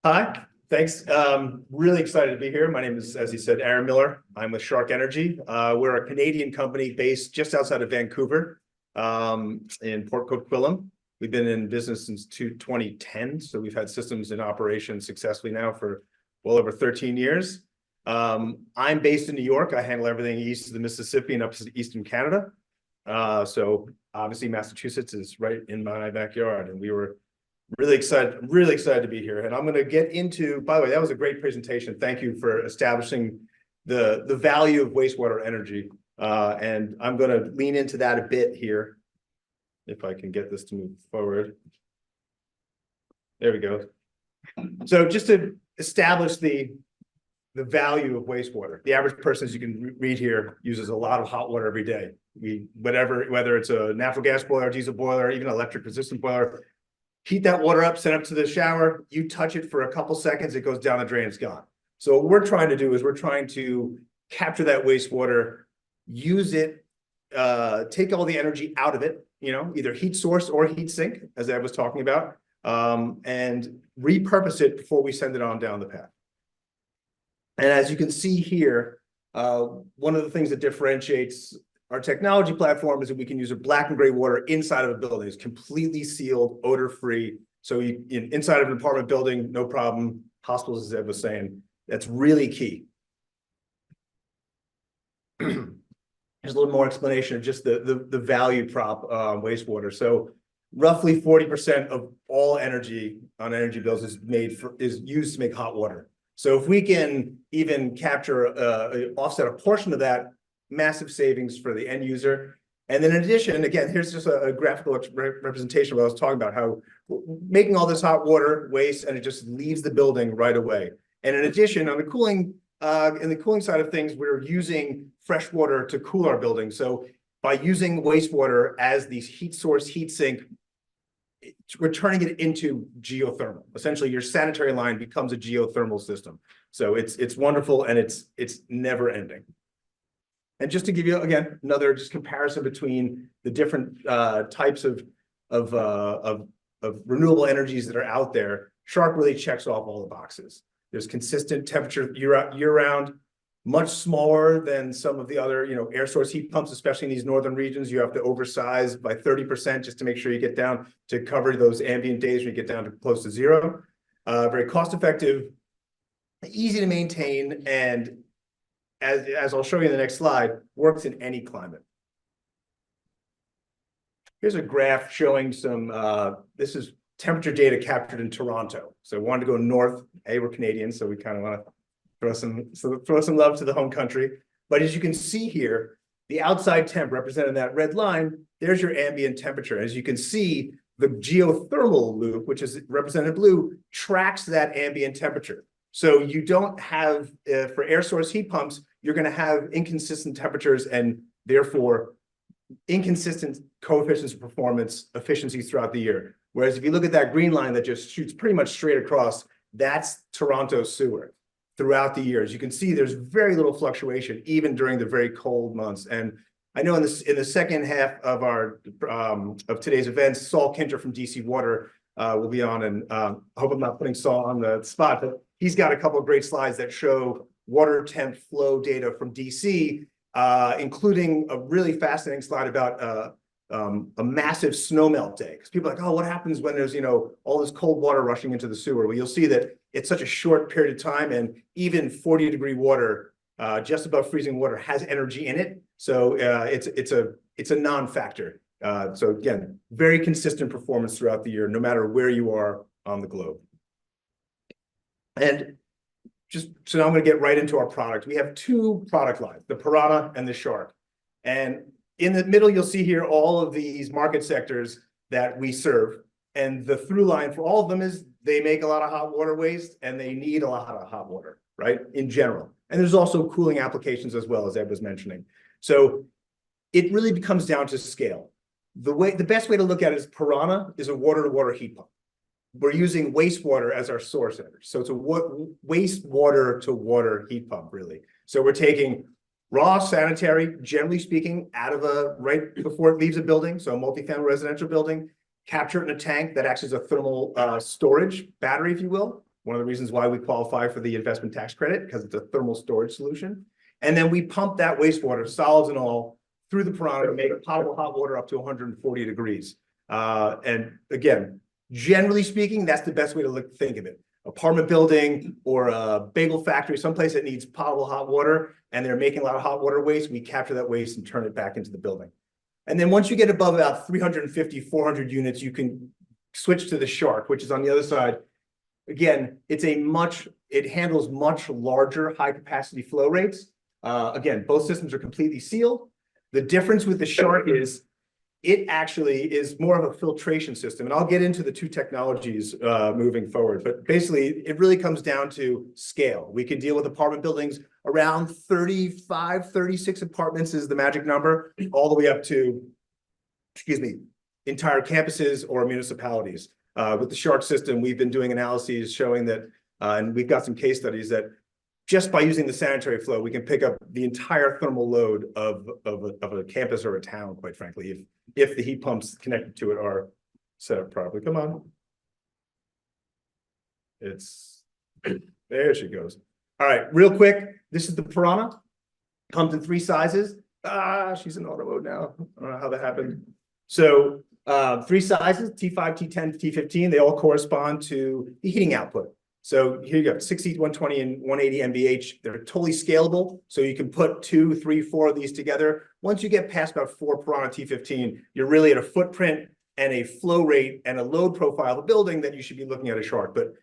Hi, thanks. Really excited to be here. My name is, as you said, Aaron Miller. I'm with SHARC Energy. We're a Canadian company based just outside of Vancouver, in Port Coquitlam. We've been in business since 2010, so we've had systems in operation successfully now for well over 13 years. I'm based in New York. I handle everything east of the Mississippi and up to eastern Canada. So obviously Massachusetts is right in my backyard, and we were really excited to be here. And I'm going to get into, by the way, that was a great presentation. Thank you for establishing the value of wastewater energy. And I'm going to lean into that a bit here, if I can get this to move forward. There we go. So just to establish the value of wastewater. The average person, as you can read here, uses a lot of hot water every day. Whether it's a natural gas boiler, diesel boiler, even electric resistant boiler, heat that water up, send it up to the shower, you touch it for a couple seconds, it goes down the drain, it's gone. So what we're trying to do is we're trying to capture that wastewater, use it, take all the energy out of it, either heat source or heat sink, as I was talking about, and repurpose it before we send it on down the path. And as you can see here, one of the things that differentiates our technology platform is that we can use a black and gray water inside of a building. It's completely sealed, odor-free. So inside of an apartment building, no problem. Hospitals, as Ed was saying, that's really key. Here's a little more explanation of just the value prop wastewater. So roughly 40% of all energy on energy bills is used to make hot water. So if we can even capture, offset a portion of that, massive savings for the end user. And then in addition, again, here's just a graphical representation of what I was talking about, how making all this hot water waste and it just leaves the building right away. And in addition, on the cooling, in the cooling side of things, we're using fresh water to cool our building. So by using wastewater as the heat source, heat sink, we're turning it into geothermal. Essentially, your sanitary line becomes a geothermal system. So it's wonderful, and it's never ending. And just to give you, again, another just comparison between the different types of renewable energies that are out there, SHARC really checks off all the boxes. There's consistent temperature year-round, much smaller than some of the other, air source heat pumps, especially in these northern regions. You have to oversize by 30% just to make sure you get down to cover those ambient days when you get down to close to zero. Very cost-effective, easy to maintain, and as I'll show you in the next slide, works in any climate. Here's a graph showing some, this is temperature data captured in Toronto. So I wanted to go north. We're Canadians, so we kind of want to throw some love to the home country. But as you can see here, the outside temp represented in that red line, there's your ambient temperature. As you can see, the geothermal loop, which is represented in blue, tracks that ambient temperature. So you don't have, for air source heat pumps, you're going to have inconsistent temperatures and therefore inconsistent coefficients of performance efficiencies throughout the year. Whereas if you look at that green line that just shoots pretty much straight across, that's Toronto sewer throughout the years. You can see there's very little fluctuation, even during the very cold months. And I know in the second half of our of today's events, Saul Kinter from DC Water will be on, and I hope I'm not putting Saul on the spot, but he's got a couple of great slides that show water temp flow data from DC, including a really fascinating slide about a massive snowmelt day. Because people are like, oh, what happens when there's, all this cold water rushing into the sewer? Well, you'll see that it's such a short period of time, and even 40-degree water, just above freezing water, has energy in it. So it's a non-factor. So again, very consistent performance throughout the year, no matter where you are on the globe. And so now I'm going to get right into our product. We have two product lines, the Piranha and the SHARC. And in the middle, you'll see here all of these market sectors that we serve. And the through line for all of them is they make a lot of hot water waste and they need a lot of hot water, right, in general. And there's also cooling applications as well, as Ed was mentioning. So it really comes down to scale. The best way to look at it is Piranha is a water-to-water heat pump. We're using wastewater as our source energy. So it's a wastewater to water heat pump, really. So we're taking raw sanitary, generally speaking, out of right before it leaves a building. So a multifamily residential building, capture it in a tank that acts as a thermal storage battery, if you will. one of the reasons why we qualify for the investment tax credit, because it's a thermal storage solution. And then we pump that wastewater, solids and all, through the piranha to make potable hot water up to 140 degrees. And again, generally speaking, that's the best way to think of it. Apartment building or a bagel factory, someplace that needs potable hot water, and they're making a lot of hot water waste, we capture that waste and turn it back into the building. And then once you get above about 350, 400 units, you can switch to the SHARC, which is on the other side. Again, it handles much larger high capacity flow rates. Again, both systems are completely sealed. The difference with the SHARC is it actually is more of a filtration system. And I'll get into the two technologies moving forward. But basically, it really comes down to scale. We can deal with apartment buildings around 35, 36 apartments is the magic number, all the way up to, entire campuses or municipalities. With the SHARC system, we've been doing analyses showing that, and we've got some case studies that just by using the sanitary flow, we can pick up the entire thermal load of a campus or a town, quite frankly, if the heat pumps connected to it are set up properly. Come on. There she goes. All right, real quick. This is the piranha. Comes in 3 sizes. She's in auto mode now. I don't know how that happened. So 3 sizes, T5, T10, T15, they all correspond to the heating output. So here you go, 60, 120, and 180 MVH. They're totally scalable. So you can put 2, 3, 4 of these together. Once you get past about 4 Piranha T15, you're really at a footprint and a flow rate and a load profile of the building that you should be looking at a SHARC. But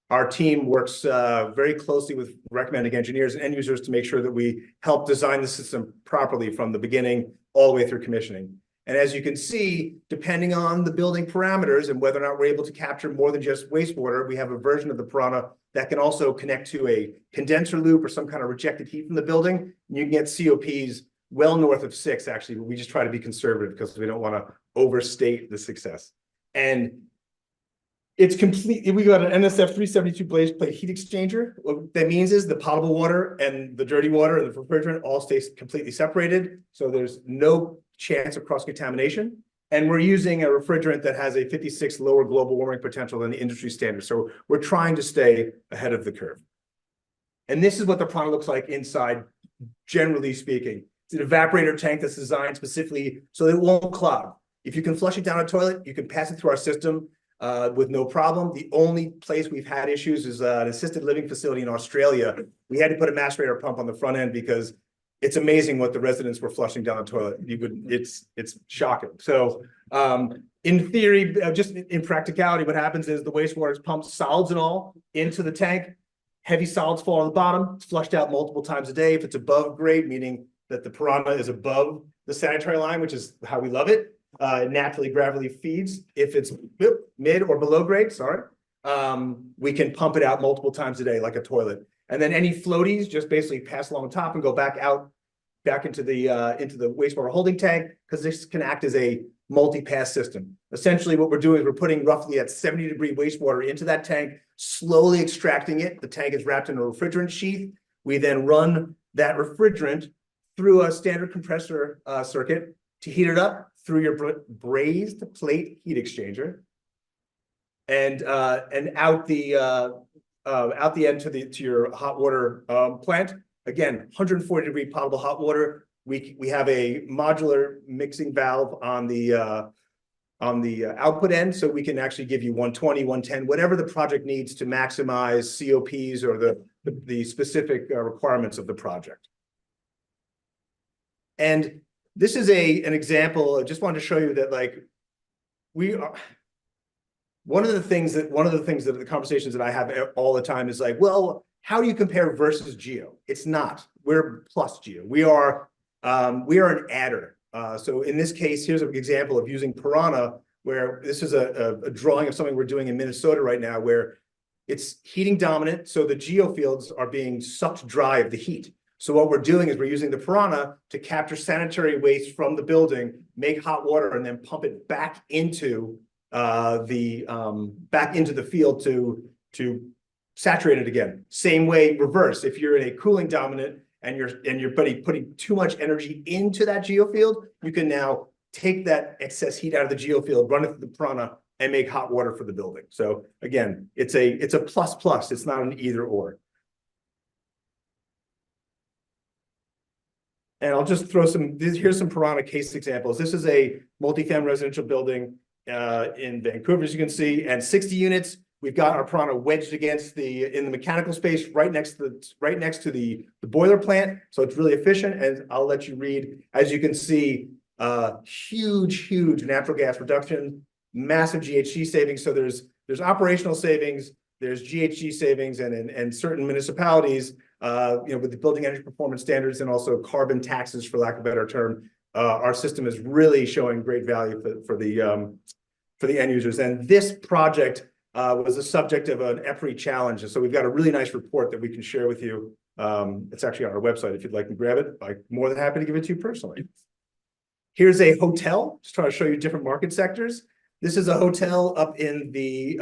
our team works very closely with recommending engineers and end users to make sure that we help design the system properly from the beginning all the way through commissioning. And as you can see, depending on the building parameters and whether or not we're able to capture more than just wastewater, we have a version of the piranha that can also connect to a condenser loop or some kind of rejected heat from the building. And you can get COPs well north of 6, actually, but we just try to be conservative because we don't want to overstate the success. And it's complete. We got an NSF 372 blaze plate heat exchanger. What that means is the potable water and the dirty water and the refrigerant all stays completely separated. So there's no chance of cross-contamination. And we're using a refrigerant that has a 56 lower global warming potential than the industry standard. So we're trying to stay ahead of the curve. And this is what the piranha looks like inside, generally speaking. It's an evaporator tank that's designed specifically so that it won't clog. If you can flush it down a toilet, you can pass it through our system with no problem. The only place we've had issues is an assisted living facility in Australia. We had to put a MassDOER pump on the front end because it's amazing what the residents were flushing down the toilet. It's shocking. So in theory, just in practicality, what happens is the wastewater is pumped, solids and all, into the tank. Heavy solids fall on the bottom. It's flushed out multiple times a day. If it's above grade, meaning that the piranha is above the sanitary line, which is how we love it, it naturally gravity feeds. If it's mid or below grade, we can pump it out multiple times a day like a toilet. And then any floaties just basically pass along the top and go back into the wastewater holding tank, because this can act as a multi-pass system. Essentially what we're doing is we're putting roughly at 70-degree wastewater into that tank, slowly extracting it. The tank is wrapped in a refrigerant sheath. We then run that refrigerant through a standard compressor circuit to heat it up through your brazed plate heat exchanger, and out the end to your hot water plant. Again, 140-degree potable hot water. We have a modular mixing valve on the output end, so we can actually give you 120, 110, whatever the project needs to maximize COPs or the specific requirements of the project. And this is an example. I just wanted to show you that, like, we are. One of the things that the conversations that I have all the time is like, well, how do you compare versus geo? It's not. We're plus geo. We are an adder. So in this case, here's an example of using piranha, where this is a drawing of something we're doing in Minnesota right now, where it's heating dominant. So the geofields are being sucked dry of the heat. So what we're doing is we're using the piranha to capture sanitary waste from the building, make hot water, and then pump it back into the field to saturate it again. Same way, reverse. If you're in a cooling dominant and you're putting too much energy into that geofield, you can now take that excess heat out of the geofield, run it through the piranha, and make hot water for the building. So again, it's a plus plus. It's not an either or. And I'll just throw here's some Piranha case examples. This is a multifamily residential building in Vancouver, as you can see, and 60 units. We've got our Piranha wedged against in the mechanical space right next to the boiler plant. So it's really efficient. And I'll let you read, as you can see, huge natural gas reduction, massive GHG savings. So there's operational savings, there's GHG savings, and in certain municipalities, with the building energy performance standards and also carbon taxes, for lack of a better term, our system is really showing great value for the end users. And this project was the subject of an EPRI challenge. And so we've got a really nice report that we can share with you. It's actually on our website if you'd like to grab it. I'm more than happy to give it to you personally. Here's a hotel, just trying to show you different market sectors. This is a hotel up in the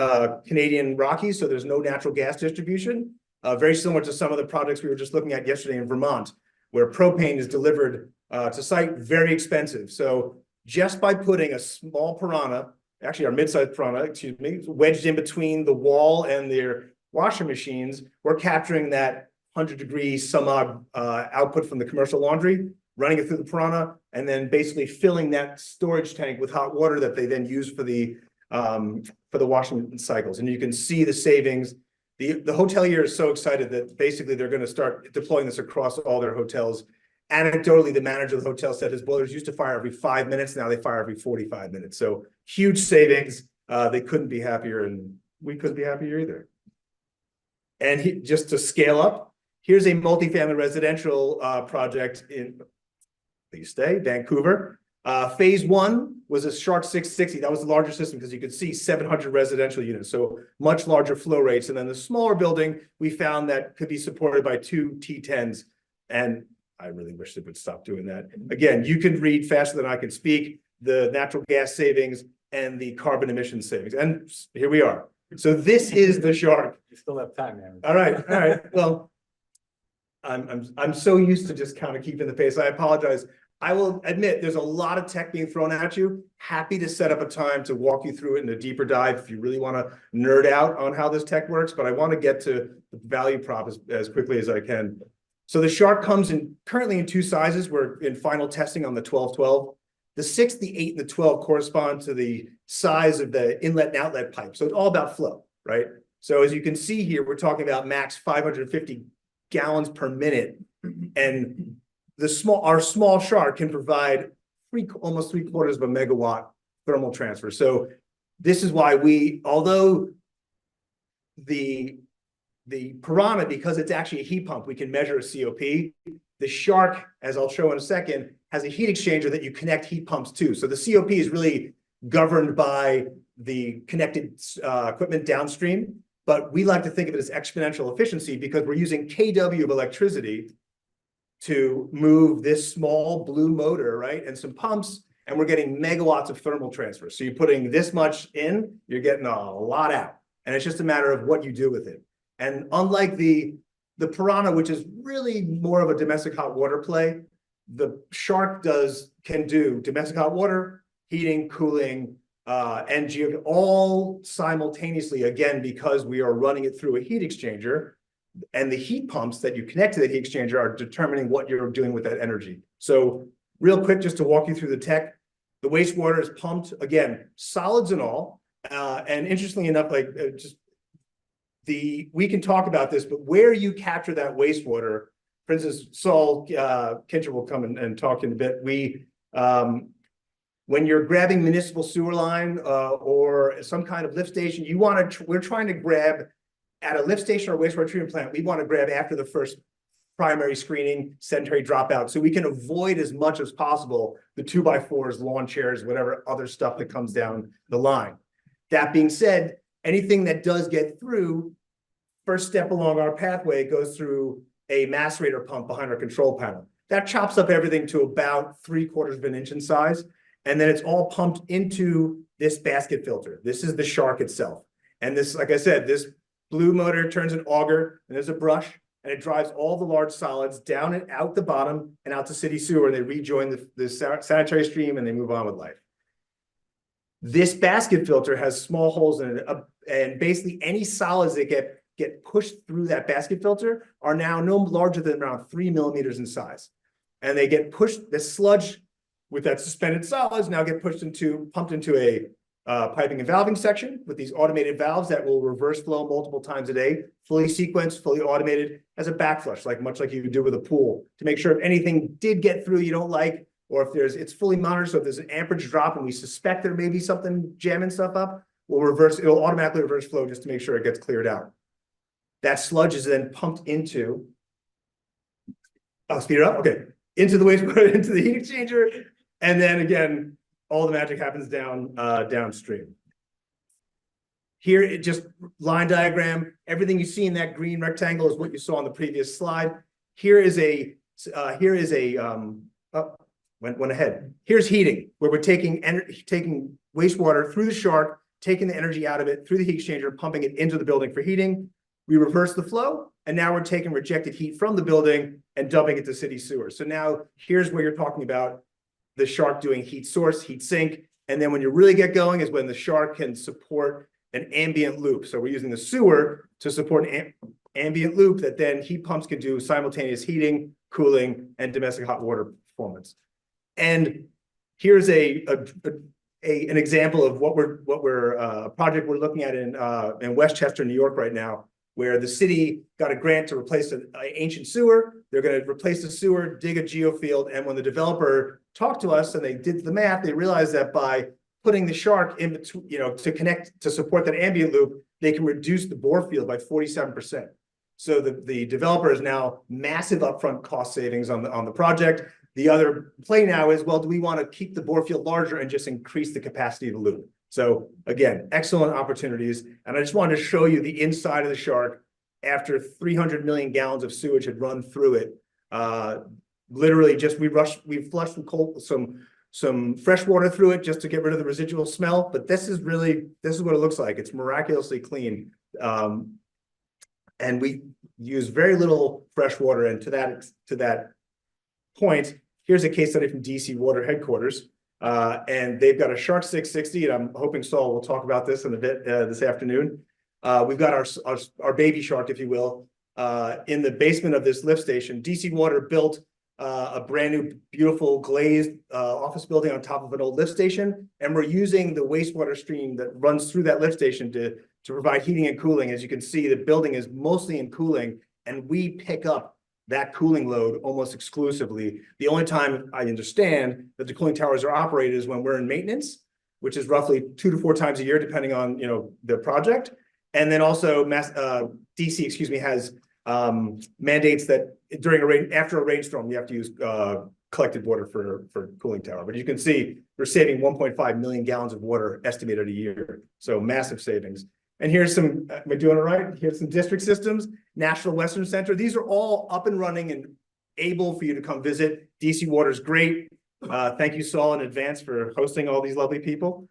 Canadian Rockies, so there's no natural gas distribution. Very similar to some of the projects we were just looking at yesterday in Vermont, where propane is delivered to site, very expensive. So just by putting a small Piranha, actually our mid-sized Piranha, excuse me, wedged in between the wall and their washer machines, we're capturing that 100-degree some odd output from the commercial laundry, running it through the Piranha, and then basically filling that storage tank with hot water that they then use for the washing cycles. And you can see the savings. The hotelier is so excited that basically they're going to start deploying this across all their hotels. Anecdotally, the manager of the hotel said his boilers used to fire every 5 minutes. Now they fire every 45 minutes. So huge savings. They couldn't be happier, and we couldn't be happier either. And just to scale up, here's a multifamily residential project in, please stay, Vancouver. Phase one was a SHARC 660. That was the larger system because you could see 700 residential units, so much larger flow rates. And then the smaller building, we found that could be supported by 2 T10s. And I really wish they would stop doing that. Again, you can read faster than I can speak, the natural gas savings and the carbon emission savings. And here we are. So this is the SHARC. You still have time, man. All right. Well, I'm so used to just kind of keeping the pace. I apologize. I will admit there's a lot of tech being thrown at you. Happy to set up a time to walk you through it in a deeper dive if you really want to nerd out on how this tech works, but I want to get to the value prop as quickly as I can. So the SHARC comes currently in 2 sizes. We're in final testing on the 1212. The 6, the 8, and the 12 correspond to the size of the inlet and outlet pipe. So it's all about flow, right? So as you can see here, we're talking about max 550 gallons per minute. And our small SHARC can provide almost 3/4 of a megawatt thermal transfer. So this is why although the Piranha, because it's actually a heat pump, we can measure a COP. The SHARC, as I'll show in a second, has a heat exchanger that you connect heat pumps to. So the COP is really governed by the connected equipment downstream, but we like to think of it as exponential efficiency because we're using kW of electricity to move this small blue motor, right, and some pumps, and we're getting megawatts of thermal transfer. So you're putting this much in, you're getting a lot out, and it's just a matter of what you do with it. And unlike the Piranha, which is really more of a domestic hot water play, the SHARC can do domestic hot water, heating, cooling, and all simultaneously, again, because we are running it through a heat exchanger, and the heat pumps that you connect to the heat exchanger are determining what you're doing with that energy. So real quick, just to walk you through the tech, the wastewater is pumped, again, solids and all. And interestingly enough, we can talk about this, but where you capture that wastewater, for instance, Saul Kincher will come and talk in a bit. When you're grabbing municipal sewer line or some kind of lift station, we're trying to grab at a lift station or wastewater treatment plant, we want to grab after the first primary screening, sedentary dropout, so we can avoid as much as possible the 2x4s, lawn chairs, whatever other stuff that comes down the line. That being said, anything that does get through, first step along our pathway goes through a macerator pump behind our control panel. That chops up everything to about 3/4 of an inch in size, and then it's all pumped into this basket filter. This is the SHARC itself. And this, like I said, this blue motor turns an auger, and there's a brush, and it drives all the large solids down and out the bottom and out to city sewer, and they rejoin the sanitary stream, and they move on with life. This basket filter has small holes in it, and basically any solids that get pushed through that basket filter are now no larger than around 3 millimeters in size. And they get pushed, the sludge with that suspended solids now get pumped into a piping and valving section with these automated valves that will reverse flow multiple times a day, fully sequenced, fully automated as a backflush, much like you would do with a pool, to make sure if anything did get through you don't like, or if it's fully monitored. So if there's an amperage drop and we suspect there may be something jamming stuff up, it'll automatically reverse flow just to make sure it gets cleared out. That sludge is then pumped into, I'll speed it up, okay, into the wastewater, into the heat exchanger, and then again, all the magic happens downstream. Here, it just line diagram. Everything you see in that green rectangle is what you saw on the previous slide. Here's heating, where we're taking wastewater through the SHARC, taking the energy out of it through the heat exchanger, pumping it into the building for heating. We reverse the flow, and now we're taking rejected heat from the building and dumping it to city sewers. So now here's where you're talking about the SHARC doing heat source, heat sink, and then when you really get going is when the SHARC can support an ambient loop. So we're using the sewer to support an ambient loop that then heat pumps can do simultaneous heating, cooling, and domestic hot water performance. And here's an example of a project we're looking at in Westchester, New York right now, where the city got a grant to replace an ancient sewer. They're going to replace the sewer, dig a geofield, and when the developer talked to us and they did the math, they realized that by putting the SHARC in between, to connect to support that ambient loop, they can reduce the bore field by 47%. So the developer is now massive upfront cost savings on the project. The other play now is, well, do we want to keep the bore field larger and just increase the capacity of the loop? So again, excellent opportunities. And I just wanted to show you the inside of the SHARC after 300 million gallons of sewage had run through it. Literally just we flushed some fresh water through it just to get rid of the residual smell. But this is what it looks like. It's miraculously clean. And we use very little fresh water. And to that point, here's a case study from DC Water headquarters. And they've got a SHARC 660, and I'm hoping Saul will talk about this in a bit this afternoon. We've got our baby SHARC, if you will, in the basement of this lift station. DC Water built a brand new, beautiful glazed office building on top of an old lift station, and we're using the wastewater stream that runs through that lift station to provide heating and cooling. As you can see, the building is mostly in cooling, and we pick up that cooling load almost exclusively. The only time I understand that the cooling towers are operated is when we're in maintenance, which is roughly 2 to 4 times a year, depending on the project. And then also DC, has mandates that after a rainstorm, you have to use collected water for cooling tower. But you can see we're saving 1.5 million gallons of water estimated a year. So massive savings. And here's some, am I doing it right? Here's some district systems, National Western Center. These are all up and running and able for you to come visit. DC Water's great. Thank you, Saul, in advance for hosting all these lovely people.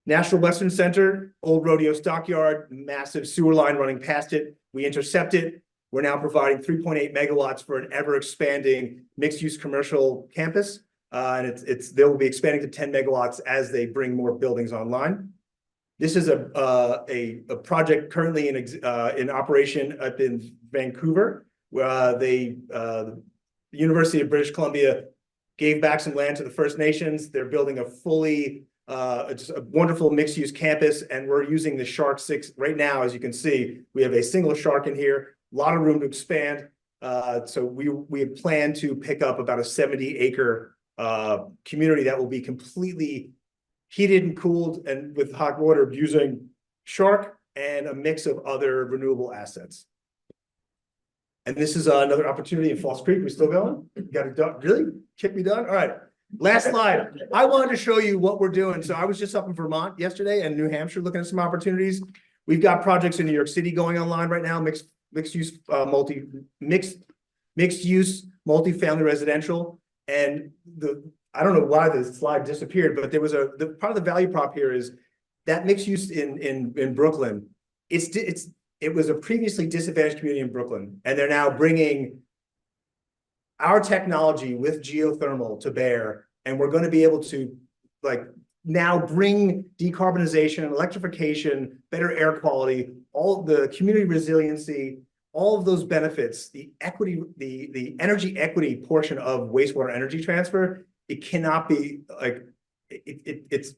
National Western Center, old rodeo stockyard, massive sewer line running past it. We intercept it. We're now providing 3.8 megawatts for an ever expanding mixed-use commercial campus. And they will be expanding to 10 megawatts as they bring more buildings online. This is a project currently in operation up in Vancouver, where the University of British Columbia gave back some land to the First Nations. They're building just a wonderful mixed-use campus, and we're using the SHARC 6 right now. As you can see, we have a single SHARC in here, a lot of room to expand. So we plan to pick up about a 70-acre community that will be completely heated and cooled and with hot water using SHARC and a mix of other renewable assets. And this is another opportunity in Falls Creek. We still going? Got it done? Really? Kick me done? All right. Last slide. I wanted to show you what we're doing. So I was just up in Vermont yesterday and New Hampshire looking at some opportunities. We've got projects in New York City going online right now, mixed use multifamily residential. And I don't know why the slide disappeared, but there was part of the value prop here is that mixed use in Brooklyn. It was a previously disadvantaged community in Brooklyn, and they're now bringing our technology with geothermal to bear, and we're going to be able to like now bring decarbonization, electrification, better air quality, all the community resiliency, all of those benefits, the equity, the energy equity portion of wastewater energy transfer, it cannot be like, it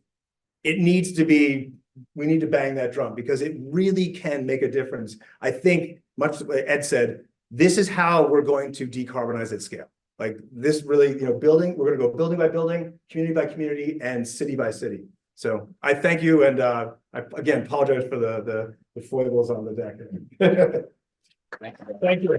needs to be, we need to bang that drum because it really can make a difference. I think, much like Ed said, this is how we're going to decarbonize at scale. Like this really, we're gonna go building by building, community by community, and city by city. So I thank you, and I again apologize for the foibles on the deck. Thank you.